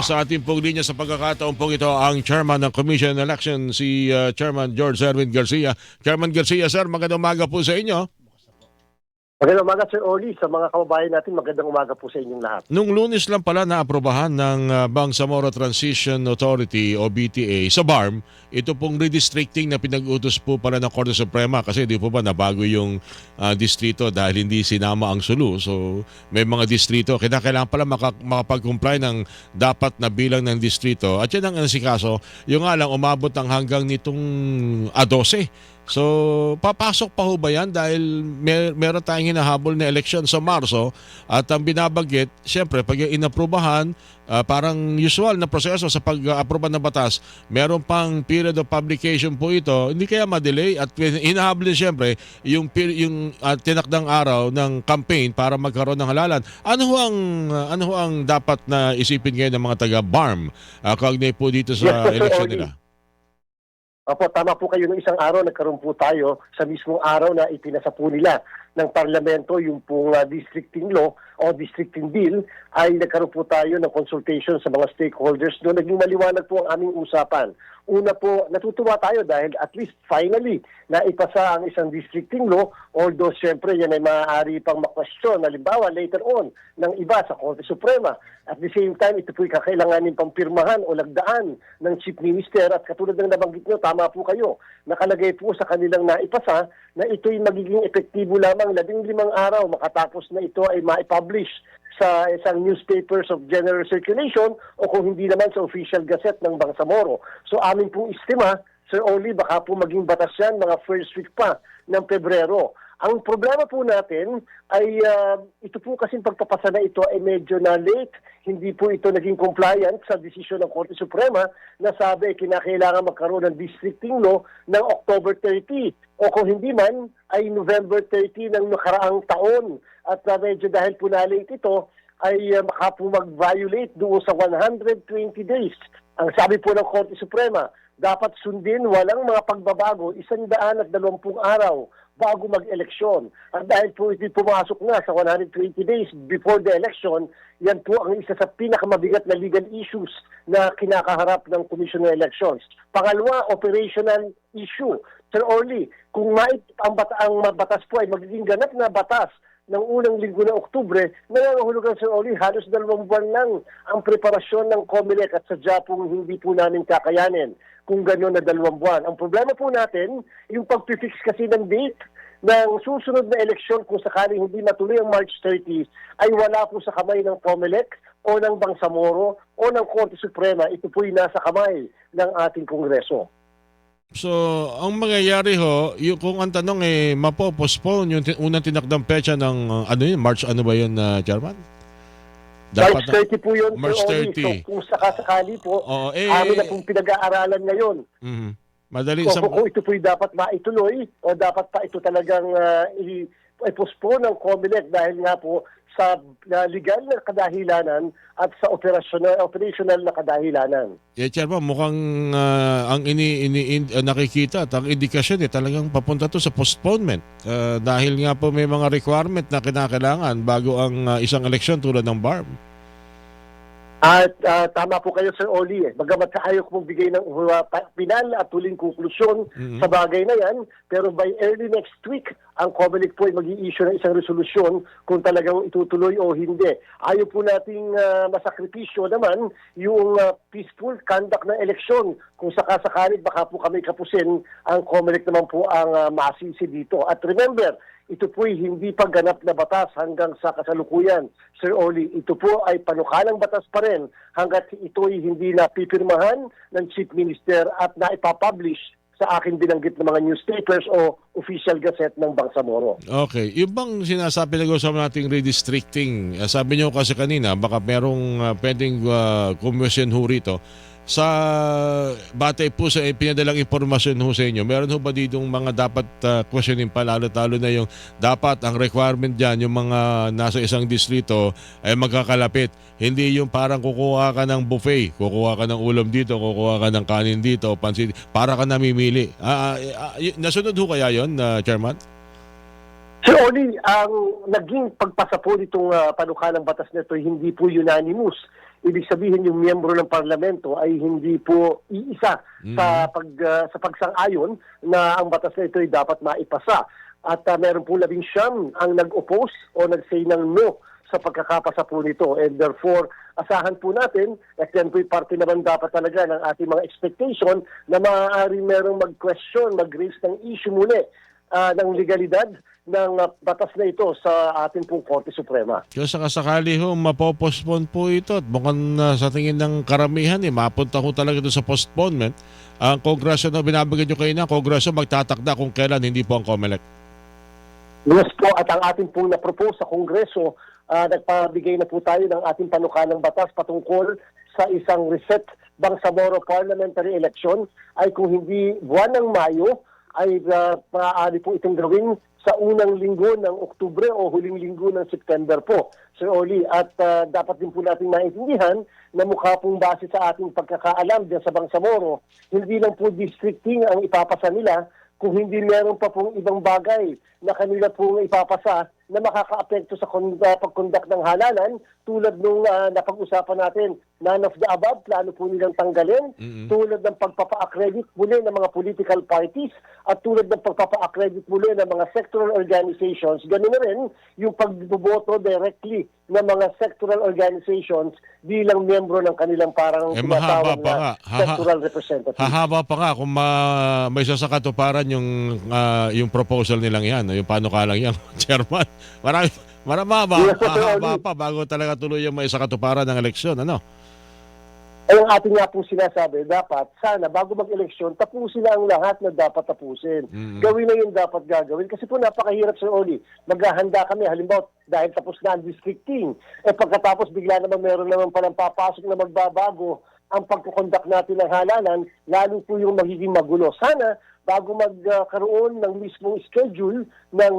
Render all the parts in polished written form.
Sa ating pong linya sa pagkakataon pong ito ang Chairman ng Commission on Election, si Chairman George Erwin Garcia. Chairman Garcia, sir, magandang umaga po sa inyo. Magandang umaga, Sir Oli. Sa mga kababayan natin, magandang umaga po sa inyong lahat. Nung Lunes lang pala naaprobahan ng Bangsamoro Transition Authority o BTA sa BARM, ito pong redistricting na pinag-utos po pala ng Korte Suprema kasi di po ba nabago yung distrito dahil hindi sinama ang Sulu. So may mga distrito, kailangan pala makapag-comply ng dapat na bilang ng distrito. At yan ang asikaso, yung nga lang umabot ang hanggang nitong 12. So, papasok pa ho ba yan dahil meron tayong hinahabol na eleksyon sa Marso at ang binabanggit, siyempre, pag inaprubahan, parang usual na proseso sa pag-aproba ng batas, meron pang period of publication po ito, hindi kaya ma-delay at hinahabol din siyempre yung tinakdang araw ng campaign para magkaroon ng halalan. Ano ho ang dapat na isipin ngayon ng mga taga-BARM kaugnay po dito sa eleksyon nila? Opo, tama po kayo. Noong isang araw, nagkaroon po tayo sa mismong araw na ipinasa po nila ng parlamento yung pong districting law o districting bill, ay nagkaroon po tayo ng consultation sa mga stakeholders doon. Naging maliwanag po ang aming usapan. Una po, natutuwa tayo dahil at least finally na ipasa ang isang districting law, although siyempre yan ay maaari pang makwestiyon, halimbawa later on, ng iba sa Korte Suprema. At the same time, ito po'y kakailanganin pang pirmahan o lagdaan ng Chief Minister at katulad ng nabanggit nyo, tama po kayo, nakalagay po sa kanilang naipasa na ito'y magiging epektibo lamang 15 araw makatapos na ito ay ma-publish sa isang newspapers of general circulation o kung hindi naman sa official gazette ng Bangsamoro. So amin pong estima, Sir Oli, baka po maging batas yan mga first week pa ng Pebrero. Ang problema po natin ay ito po kasing pagpapasa na ito ay medyo na late. Hindi po ito naging compliant sa desisyon ng Korte Suprema na sabi kinakailangan magkaroon ng districting law ng October 30 o kung hindi man ay November 30 ng nakaraang taon. At medyo dahil po na late ito ay maka po mag-violate doon sa 120 days. Ang sabi po ng Korte Suprema, dapat sundin walang mga pagbabago 120 araw bago mag-eleksyon. At dahil po ito pumasok na sa 120 days before the election, yan po ang isa sa pinakamabigat na legal issues na kinakaharap ng Commission on Elections. Pangalawa, operational issue. Sir Orly, kung ang batas po ay magiging ganap na batas ng unang linggo ng Oktubre, nangangahulugan Sir Oli, halos 2 buwan lang ang preparasyon ng COMELEC at sadya pong hindi po namin kakayanin kung gano'n na 2 buwan. Ang problema po natin, yung pag-fix kasi ng date ng susunod na eleksyon kung sakaling hindi matuloy ang March 30 ay wala po sa kamay ng COMELEC o ng Bangsamoro o ng Korte Suprema. Ito po'y nasa kamay ng ating Kongreso. So, ang mangyayari ho, yung, kung ang tanong mapo-postpone yung unang tinakdang petsa ng March ba yun, Chairman? March 30 po yun, March Sir Oli. 30. So, kung sakasakali po, amin na pong pinag-aaralan ngayon. Madali So, kung ito po'y dapat maituloy o dapat pa ito talagang i-postpone ng COMELEC dahil nga po sa legal na kadahilanan at sa operational na kadahilanan. Chairman, mukhang ang nakikita at ang indikasyon talagang papunta to sa postponement. Dahil nga po may mga requirement na kinakailangan bago ang isang eleksyon tulad ng BARM. At tama po kayo, Sir Oli. Bagamat ayaw ko mong bigay ng pinal at huling konklusyon sa bagay na yan, pero by early next week, ang COMELEC po ay mag-i-issue ng isang resolusyon kung talagang itutuloy o hindi. Ayaw po nating masakripisyo naman yung peaceful conduct ng eleksyon. Kung sakasakalit, baka po kami kapusin, ang COMELEC naman po ang masisi dito. At remember, ito po'y hindi pa ganap na batas hanggang sa kasalukuyan. Sir Oli, ito po ay panukalang batas pa rin hanggat ito'y hindi na pipirmahan ng Chief Minister at na ipapublish sa aking binanggit ng mga newspapers o official gazette ng Bangsamoro. Okay. Yung bang sinasabi na sa nating redistricting, sabi niyo kasi kanina, baka merong pwedeng komisyon ho rito. Sa batay po sa pinadalang impormasyon ho sa inyo, meron ho ba ditong mga dapat questionin pa, lalo na yung dapat ang requirement dyan, yung mga nasa isang distrito ay magkakalapit. Hindi yung parang kukuha ka ng buffet, kukuha ka ng ulam dito, kukuha ka ng kanin dito, pansit, para ka namimili. Nasunod ho kaya yun, Chairman? Sir Oli, ang naging pagpasa po nitong panukalang batas nito hindi po unanimous. ibig sabihin yung miyembro ng parlamento ay hindi po iisa sa pagsang-ayon na ang batas na ito ay dapat maipasa. At meron po 19 ang nag-oppose o nag-say ng no sa pagkakapasa po nito. And therefore, asahan po natin, at yan po'y parte naman dapat talaga ng ating mga expectation na maaari merong mag-question, mag-raise ng issue muli ng legalidad ng batas na ito sa ating pong Korte Suprema. Kung sakasakali ho, mapopospone po ito at mukhang sa tingin ng karamihan, mapunta ho talaga doon sa postponement. Ang Kongreso na binabagay nyo kayo na, Kongreso magtatakda kung kailan, hindi po ang COMELEC. Yes po, at ang ating pong na-propose sa Kongreso, nagpabigay na po tayo ng ating panukalang batas patungkol sa isang reset Bangsamoro parliamentary election ay kung hindi buwan ng Mayo, ay maaari po itong gawin sa unang linggo ng Oktubre o huling linggo ng September po, Sir Oli. At dapat din po natin maintindihan na mukha pong base sa ating pagkakaalam diyan sa Bangsamoro, hindi lang po districting ang ipapasa nila, kung hindi meron pa pong ibang bagay na kanila pong ipapasa na makaka-apekto sa pagkondak ng halalan tulad nung napag-usapan natin, none of the above, plano po nilang tanggalin, tulad ng pagpapa-accredit muli ng mga political parties at tulad ng pagpapa-accredit muli ng mga sectoral organizations. Ganun na rin yung pagboboto directly ng mga sectoral organizations bilang miyembro ng kanilang parang mahaba pa nga. Sectoral representative. Hahaba pa nga kung may sasakatuparan yung proposal nilang yan, yung panukalang yan, Chairman. Mahaba pa bago talaga tuloy yung may sakatuparan ng eleksyon. Ano? Ay ang ating nga po sinasabi, dapat sana bago mag-eleksyon, tapusin na ang lahat na dapat tapusin. Gawin na yung dapat gagawin. Kasi po napakahirap, Sir Oli. Maghahanda kami, halimbawa, dahil tapos na ang districting. Pagkatapos bigla naman meron naman palang papasok na magbabago ang pagkukondak natin ng halalan, lalo po yung magiging magulo. Sana, bago magkaroon ng mismong schedule ng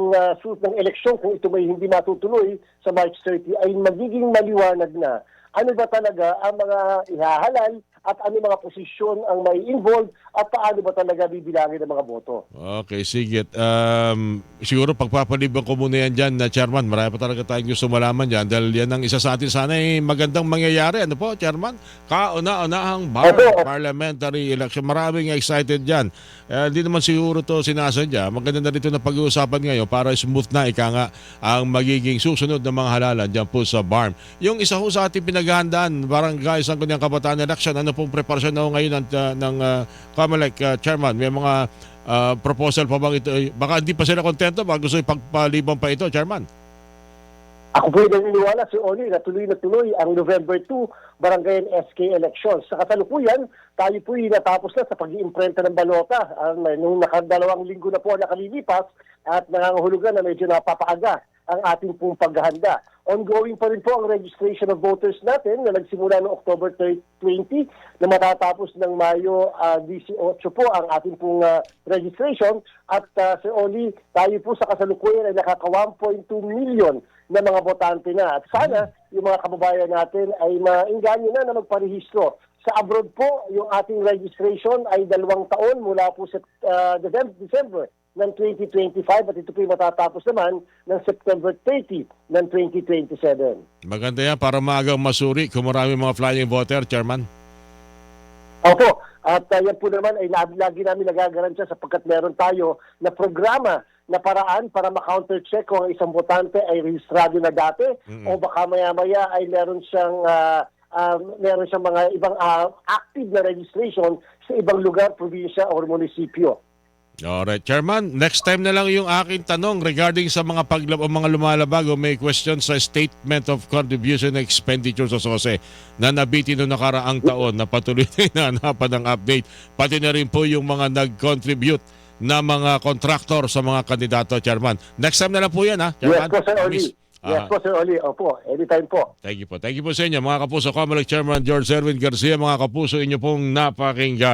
eleksyon, kung ito may hindi matutuloy sa March 30, ay magiging maliwanag na ano ba talaga ang mga ihahalal at ano mga posisyon ang may involved at paano ba talaga bibilangin ng mga boto. Okay, sige. Siguro pagpapaliban ko muna yan dyan, Chairman. Marami pa talaga tayong gusto malaman dyan dahil yan ang isa sa atin sana magandang mangyayari. Ano po, Chairman? Kauna-unahang parliamentary election. Maraming excited dyan. Hindi naman siguro to sinasadya. Maganda na rito na pag-uusapan ngayon para smooth na ika nga ang magiging susunod na mga halalan dyan po sa BARM. Yung isa ho sa ating pinaghahandaan, Barangay Sangguniang Kabataan election, ano pong preparasyon na ho ngayon ng COMELEC, Chairman? May mga proposal pa bang ito? Baka hindi pa sila kontento, baka gusto ipagpaliban pa ito, Chairman? Ako po naniniwala, Sir Oli, na tuloy ang November 2 Barangay SK elections. Sa kasalukuyan, tayo po natapos na sa pag-iimprenta ng balota. Nung nakadalawang linggo na po nakalilipas at nangangahulugan na medyo napapaaga ang ating pong paghahanda. Ongoing pa rin po ang registration of voters natin na nagsimula noong October 20 na matatapos ng Mayo 18 po ang ating pong registration. At Sir Oli, tayo po sa kasalukuyan ay nakaka 1.2 million na mga botante na. At sana yung mga kababayan natin ay maingganyo na magparehistro. Sa abroad po, yung ating registration ay 2 taon mula po sa December ng 2025 at ito po matatapos naman ng September 30 ng 2027. Maganda yan para maagang masuri kung marami mga flying voter, Chairman. Opo, at yan po naman ay lagi namin nagagaransya sapagkat meron tayo na programa na paraan para ma-counter-check kung ang isang botante ay rehistrado na dati o baka maya-maya ay meron siyang mga ibang active na registration sa ibang lugar, probinsya o munisipyo. Alright, Chairman, next time na lang yung aking tanong regarding sa mga mga lumalabag o may question sa Statement of Contribution and Expenditure sa SOSE na nabitin noong nakaraang taon na patuloy na hanapan ng update. Pati na rin po yung mga nag-contribute na mga contractor sa mga kandidato, Chairman. Next time na lang po yan, ha, Chairman? Yes po, Sir Oli. Yes po, Sir Oli. Opo, anytime po. Thank you po. Thank you po sa inyo, mga kapuso. COMELEC Chairman George Erwin Garcia, mga kapuso, inyo pong napakinggan.